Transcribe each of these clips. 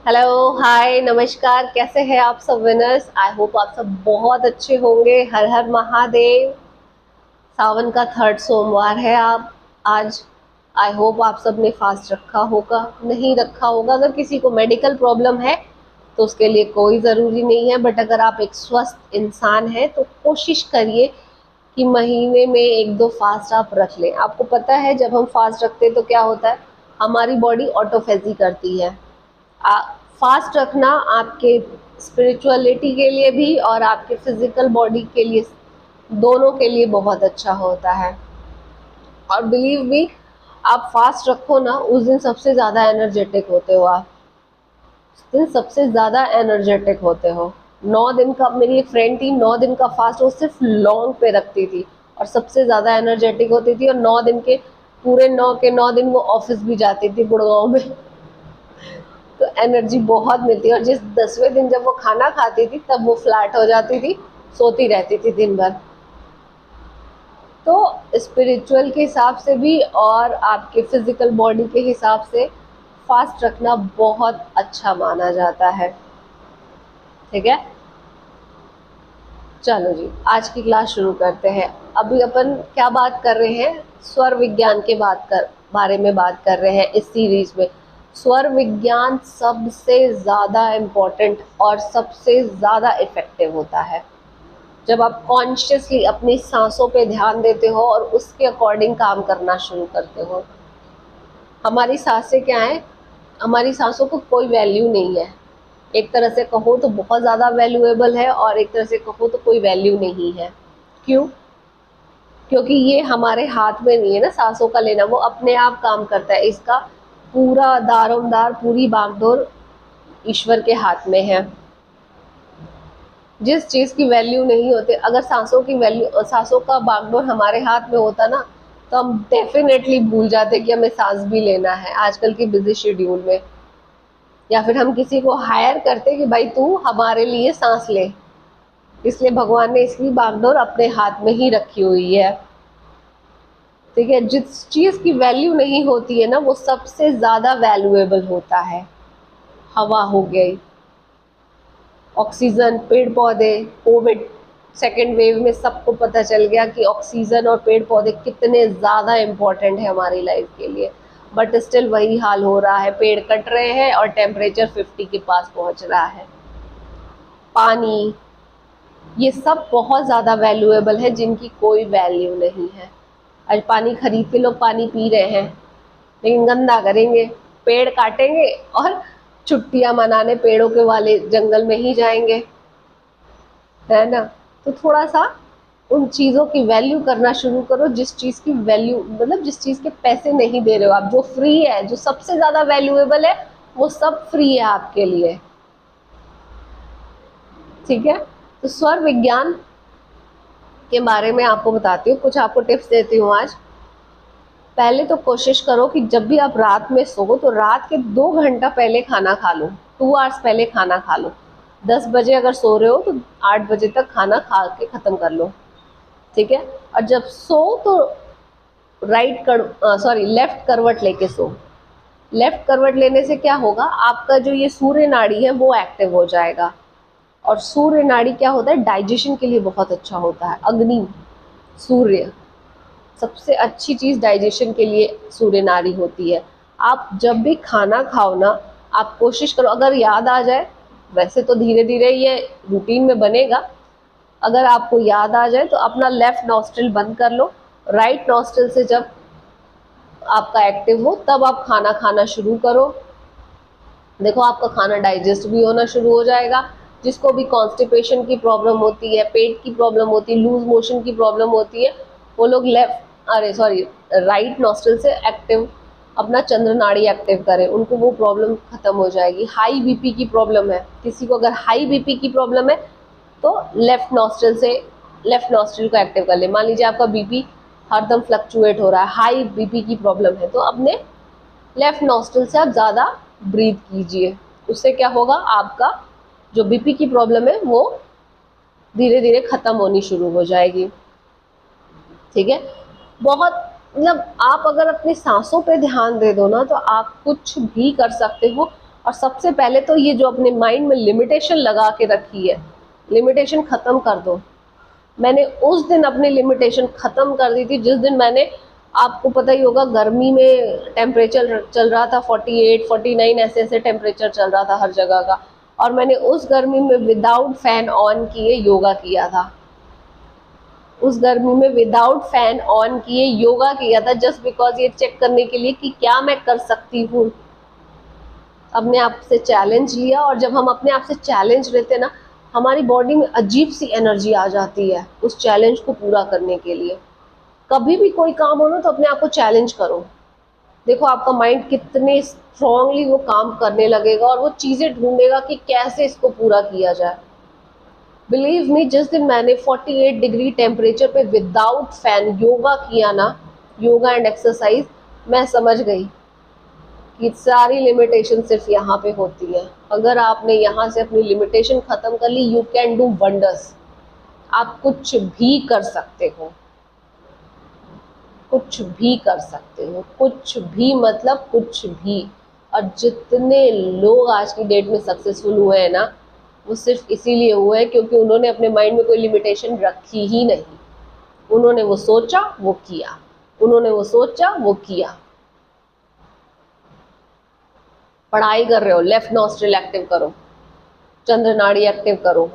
Hello, हाय, नमस्कार। कैसे हैं आप सब विनर्स? आई होप आप सब बहुत अच्छे होंगे। हर हर महादेव। सावन का थर्ड सोमवार है आप आज। आई होप आप सब ने फास्ट रखा होगा, नहीं रखा होगा। अगर किसी को मेडिकल प्रॉब्लम है तो उसके लिए कोई ज़रूरी नहीं है, बट अगर आप एक स्वस्थ इंसान हैं तो कोशिश करिए कि महीने में एक दो फास्ट आप रख लें। आपको पता है जब हम फास्ट रखते हैं तो क्या होता है, हमारी बॉडी ऑटोफेजी करती है। फास्ट रखना आपके स्पिरिचुअलिटी के लिए भी और आपके फिजिकल बॉडी के लिए, दोनों के लिए बहुत अच्छा होता है। और बिलीव मी, आप फास्ट रखो ना, उस दिन सबसे ज़्यादा एनर्जेटिक होते हो आप। उस दिन सबसे ज़्यादा एनर्जेटिक होते हो। 9 दिन का, मेरी एक फ्रेंड थी, 9 दिन का फास्ट वो सिर्फ लॉन्ग पे रखती थी और सबसे ज़्यादा एनर्जेटिक होती थी। और 9 दिन के पूरे 9 के 9 दिन वो ऑफिस भी जाती थी गुड़गांव में। तो एनर्जी बहुत मिलती है। और जिस 10वें दिन जब वो खाना खाती थी तब वो फ्लैट हो जाती थी, सोती रहती थी दिन भर। तो स्पिरिचुअल के हिसाब से भी और आपके फिजिकल बॉडी के हिसाब से फास्ट रखना बहुत अच्छा माना जाता है। ठीक है, चलो जी, आज की क्लास शुरू करते हैं। अभी अपन क्या बात कर रहे हैं? स्वर विज्ञान के बारे में बात कर रहे हैं इस सीरीज में। स्वर विज्ञान सबसे ज़्यादा इम्पोर्टेंट और सबसे ज़्यादा इफ़ेक्टिव होता है जब आप कॉन्शियसली अपनी सांसों पे ध्यान देते हो और उसके अकॉर्डिंग काम करना शुरू करते हो। हमारी सांसें क्या हैं? हमारी सांसों को कोई वैल्यू नहीं है। एक तरह से कहो तो बहुत ज़्यादा वैल्यूएबल है और एक तरह से कहो तो कोई वैल्यू नहीं है। क्यों? क्योंकि ये हमारे हाथ में नहीं है ना सांसों का लेना, वो अपने आप काम करता है। इसका पूरा दारोमदार, पूरी बागडोर ईश्वर के हाथ में है। जिस चीज़ की वैल्यू नहीं होती, अगर सांसों की वैल्यू, सांसों का बागडोर हमारे हाथ में होता ना, तो हम डेफिनेटली भूल जाते कि हमें सांस भी लेना है आजकल की बिजी शेड्यूल में। या फिर हम किसी को हायर करते कि भाई तू हमारे लिए सांस ले। इसलिए भगवान ने इसकी बागडोर अपने हाथ में ही रखी हुई है। ठीक है, जिस चीज़ की वैल्यू नहीं होती है ना, वो सबसे ज़्यादा वैल्यूएबल होता है। हवा हो गई, ऑक्सीजन, पेड़ पौधे। कोविड सेकेंड वेव में सबको पता चल गया कि ऑक्सीजन और पेड़ पौधे कितने ज़्यादा इम्पोर्टेंट है हमारी लाइफ के लिए। बट स्टिल वही हाल हो रहा है, पेड़ कट रहे हैं और टेम्परेचर 50 के पास पहुंच रहा है। पानी, ये सब बहुत ज़्यादा वैल्यूएबल है जिनकी कोई वैल्यू नहीं है। आज पानी खरीद के लोग पानी पी रहे हैं, लेकिन गंदा करेंगे, पेड़ काटेंगे और छुट्टियां मनाने पेड़ों के वाले जंगल में ही जाएंगे, है ना? तो थोड़ा सा उन चीज़ों की वैल्यू करना शुरू करो जिस चीज़ की वैल्यू, मतलब जिस चीज़ के पैसे नहीं दे रहे हो आप, जो फ्री है, जो सबसे ज़्यादा वैल्यूएबल है, वो सब फ्री है आपके लिए। ठीक है, तो स्वर विज्ञान के बारे में आपको बताती हूँ, कुछ आपको टिप्स देती हूँ आज। पहले तो कोशिश करो कि जब भी आप रात में सो तो रात के 2 घंटा पहले खाना खा लो। 2 आवर्स पहले खाना खा लो। 10 बजे अगर सो रहे हो तो 8 बजे तक खाना खा के ख़त्म कर लो। ठीक है, और जब सो तो लेफ्ट करवट लेके सो। लेफ्ट करवट लेने से क्या होगा, आपका जो ये सूर्य नाड़ी है वो एक्टिव हो जाएगा। और सूर्य नाड़ी क्या होता है, डाइजेशन के लिए बहुत अच्छा होता है। अग्नि, सूर्य, सबसे अच्छी चीज़ डाइजेशन के लिए सूर्य नाड़ी होती है। आप जब भी खाना खाओ ना, आप कोशिश करो, अगर याद आ जाए, वैसे तो धीरे धीरे ये रूटीन में बनेगा, अगर आपको याद आ जाए तो अपना लेफ्ट नॉस्ट्रिल बंद कर लो। राइट नॉस्ट्रिल से जब आपका एक्टिव हो तब आप खाना खाना शुरू करो। देखो आपका खाना डाइजेस्ट भी होना शुरू हो जाएगा। जिसको भी कॉन्स्टिपेशन की प्रॉब्लम होती है, पेट की प्रॉब्लम होती है, लूज मोशन की प्रॉब्लम होती है, वो लोग राइट नॉस्ट्रल से एक्टिव अपना चंद्र नाड़ी एक्टिव करें, उनको वो प्रॉब्लम खत्म हो जाएगी। हाई बीपी की प्रॉब्लम है, किसी को अगर हाई बीपी की प्रॉब्लम है तो लेफ्ट नॉस्ट्रल को एक्टिव कर ले। मान लीजिए आपका बीपी हरदम फ्लक्चुएट हो रहा है, हाई बीपी की प्रॉब्लम है, तो अपने लेफ्ट नॉस्ट्रल से आप ज़्यादा ब्रीथ कीजिए। उससे क्या होगा, आपका जो बीपी की प्रॉब्लम है वो धीरे धीरे ख़त्म होनी शुरू हो जाएगी। ठीक है, बहुत, मतलब आप अगर अपनी सांसों पे ध्यान दे दो ना तो आप कुछ भी कर सकते हो। और सबसे पहले तो ये जो अपने माइंड में लिमिटेशन लगा के रखी है, लिमिटेशन खत्म कर दो। मैंने उस दिन अपनी लिमिटेशन खत्म कर दी थी जिस दिन मैंने, आपको पता ही होगा, गर्मी में टेम्परेचर चल रहा था 48 49, ऐसे ऐसे टेम्परेचर चल रहा था हर जगह का, और मैंने उस गर्मी में विदाउट फैन ऑन किए योगा किया था। उस गर्मी में विदाउट फैन ऑन किए योगा किया था, जस्ट बिकॉज ये चेक करने के लिए कि क्या मैं कर सकती हूँ। अपने आप से चैलेंज लिया, और जब हम अपने आप से चैलेंज लेते हैं ना, हमारी बॉडी में अजीब सी एनर्जी आ जाती है उस चैलेंज को पूरा करने के लिए। कभी भी कोई काम हो ना तो अपने आप को चैलेंज करो, देखो आपका माइंड कितने स्ट्रांगली वो काम करने लगेगा और वो चीज़ें ढूंढेगा कि कैसे इसको पूरा किया जाए। बिलीव मी, जिस दिन मैंने 48 डिग्री टेम्परेचर पे विदाउट फैन योगा किया ना, योगा एंड एक्सरसाइज, मैं समझ गई कि सारी लिमिटेशन सिर्फ यहाँ पे होती है। अगर आपने यहाँ से अपनी लिमिटेशन खत्म कर ली, यू कैन डू वंडर्स। आप कुछ भी कर सकते हो, कुछ भी कर सकते हो, कुछ भी मतलब कुछ भी। और जितने लोग आज की डेट में सक्सेसफुल हुए हैं ना, वो सिर्फ इसीलिए हुए हैं क्योंकि उन्होंने अपने माइंड में कोई लिमिटेशन रखी ही नहीं। उन्होंने वो सोचा, वो किया, उन्होंने वो सोचा, वो किया। पढ़ाई कर रहे हो, लेफ्ट नॉस्ट्रिल एक्टिव करो, चंद्र नाड़ी एक्टिव करो।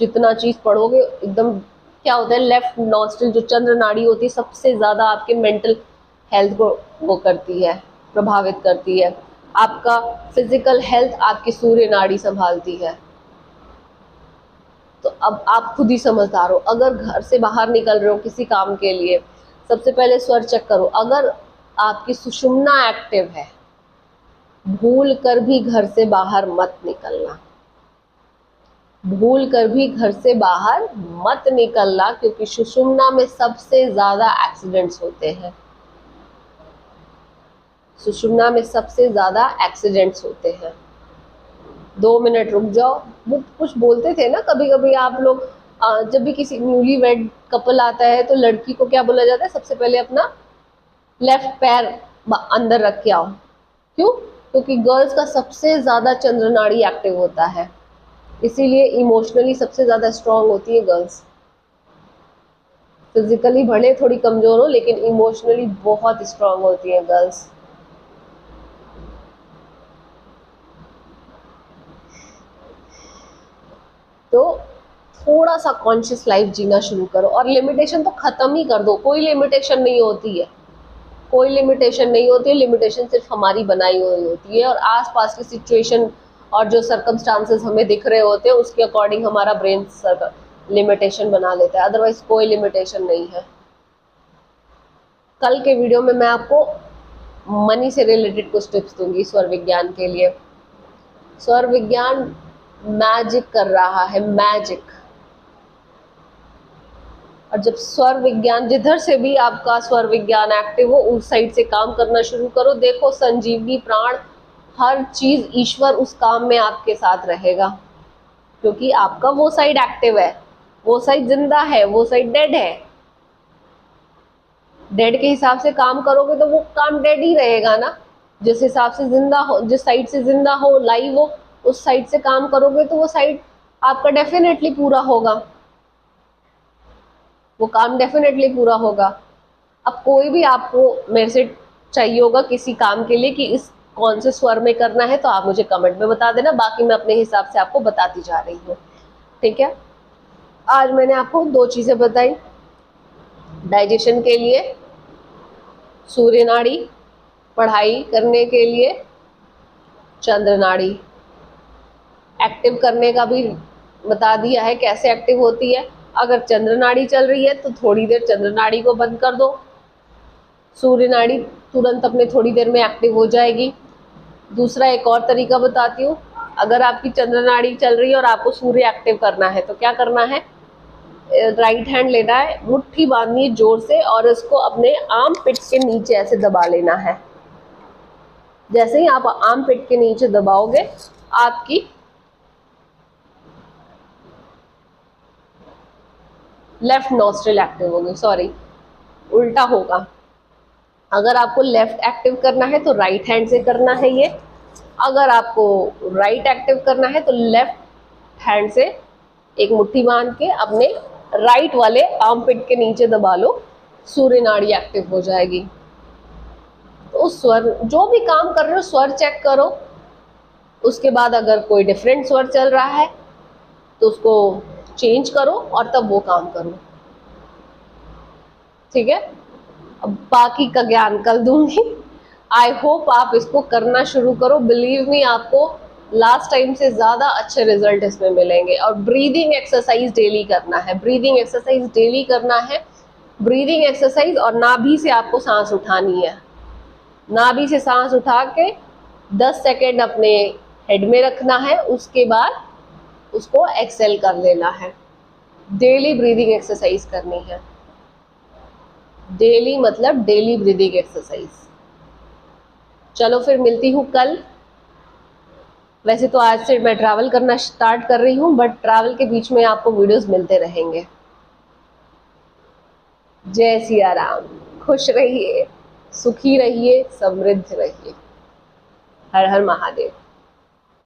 जितना चीज पढ़ोगे एकदम, क्या होता है, लेफ्ट नॉस्ट्रिल जो चंद्र नाड़ी होती है सबसे ज्यादा आपके मेंटल हेल्थ को वो करती है, प्रभावित करती है। आपका फिजिकल हेल्थ आपकी सूर्य नाड़ी संभालती है। तो अब आप खुद ही समझदार हो। अगर घर से बाहर निकल रहे हो किसी काम के लिए, सबसे पहले स्वर चेक करो। अगर आपकी सुषुम्ना एक्टिव है, भूल कर भी घर से बाहर मत निकलना, भूल कर भी घर से बाहर मत निकलना, क्योंकि सुषुम्ना में सबसे ज्यादा एक्सीडेंट्स होते हैं। सुषुम्ना में सबसे ज्यादा एक्सीडेंट्स होते हैं। 2 मिनट रुक जाओ। वो कुछ बोलते थे ना, कभी कभी आप लोग, जब भी किसी न्यूली वेड कपल आता है तो लड़की को क्या बोला जाता है, सबसे पहले अपना लेफ्ट पैर अंदर रख के आओ। क्यों? क्योंकि गर्ल्स का सबसे ज्यादा चंद्र नाड़ी एक्टिव होता है, इसीलिए इमोशनली सबसे ज्यादा स्ट्रांग होती है गर्ल्स। फिजिकली भले थोड़ी कमजोर हो, लेकिन इमोशनली बहुत स्ट्रांग होती है गर्ल्स। तो थोड़ा सा कॉन्शियस लाइफ जीना शुरू करो, और लिमिटेशन तो खत्म ही कर दो। कोई लिमिटेशन नहीं होती है, कोई लिमिटेशन नहीं होती है। लिमिटेशन सिर्फ हमारी बनाई हुई होती है, और आसपास की सिचुएशन और जो सर्कमस्टांसेस हमें दिख रहे होते हैं उसके अकॉर्डिंग हमारा ब्रेन लिमिटेशन बना लेता है। अदरवाइज कोई लिमिटेशन नहीं है। कल के वीडियो में मैं आपको मनी से रिलेटेड कुछ टिप्स दूंगी स्वर विज्ञान के लिए। स्वर विज्ञान मैजिक कर रहा है, मैजिक। और जब स्वर विज्ञान, जिधर से भी आपका स्वर विज्ञान एक्टिव हो, उस साइड से काम करना शुरू करो। देखो, संजीवनी प्राण, हर चीज, ईश्वर उस काम में आपके साथ रहेगा, क्योंकि आपका वो साइड एक्टिव है, वो साइड जिंदा है, वो साइड डेड है। डेड के हिसाब से काम करोगे तो वो काम डेड ही रहेगा ना। जिस हिसाब से जिंदा हो, जिस साइड से जिंदा हो, लाइव हो, उस साइड से काम करोगे तो वो साइड आपका डेफिनेटली पूरा होगा, वो काम डेफिनेटली पूरा होगा। अब कोई भी आपको मेरे से चाहिए होगा किसी काम के लिए कि इस कौन से स्वर में करना है, तो आप मुझे कमेंट में बता देना, बाकी मैं अपने हिसाब से आपको बताती जा रही हूँ। ठीक है, आज मैंने आपको 2 चीजें बताई। डाइजेशन के लिए सूर्य नाड़ी, पढ़ाई करने के लिए चंद्र नाड़ी, एक्टिव करने का भी बता दिया है कैसे एक्टिव होती है। अगर चंद्र नाड़ी चल रही है तो थोड़ी देर चंद्र नाड़ी को बंद कर दो, सूर्य नाड़ी तुरंत अपने थोड़ी देर में एक्टिव हो जाएगी। दूसरा एक और तरीका बताती हूँ। अगर आपकी चंद्र नाड़ी चल रही है और आपको सूर्य एक्टिव करना है तो क्या करना है, राइट हैंड लेना है, मुट्ठी बांधनी है जोर से, और इसको अपने आर्म पिट के नीचे ऐसे दबा लेना है। जैसे ही आप आर्म पिट के नीचे दबाओगे, आपकी लेफ्ट नॉस्ट्रिल एक्टिव होगी, सॉरी उल्टा होगा। अगर आपको लेफ्ट एक्टिव करना है तो राइट हैंड से करना है ये, अगर आपको राइट एक्टिव करना है तो लेफ्ट हैंड से एक मुट्ठी बांध के अपने राइट वाले आर्मपिट के नीचे दबा लो, सूर्य नाड़ी एक्टिव हो जाएगी। तो स्वर, जो भी काम कर रहे हो स्वर चेक करो, उसके बाद अगर कोई डिफरेंट स्वर चल रहा है तो उसको चेंज करो और तब वो काम करो, ठीक है। अब बाकी का ज्ञान कल दूंगी। आई होप आप इसको करना शुरू करो, बिलीव मी आपको लास्ट टाइम से ज़्यादा अच्छे रिजल्ट इसमें मिलेंगे। और ब्रीदिंग एक्सरसाइज डेली करना है, ब्रीदिंग एक्सरसाइज डेली करना है। ब्रीदिंग एक्सरसाइज और नाभि से आपको सांस उठानी है। नाभि से सांस उठा के 10 सेकेंड अपने हेड में रखना है, उसके बाद उसको एक्सेल कर लेना है। डेली ब्रीदिंग एक्सरसाइज करनी है, डेली मतलब डेली ब्रीदिंग एक्सरसाइज। चलो फिर मिलती हूँ कल। वैसे तो आज से मैं ट्रैवल करना स्टार्ट कर रही हूँ, बट ट्रैवल के बीच में आपको वीडियोस मिलते रहेंगे। जय सिया राम। खुश रहिए, सुखी रहिए, समृद्ध रहिए। हर हर महादेव।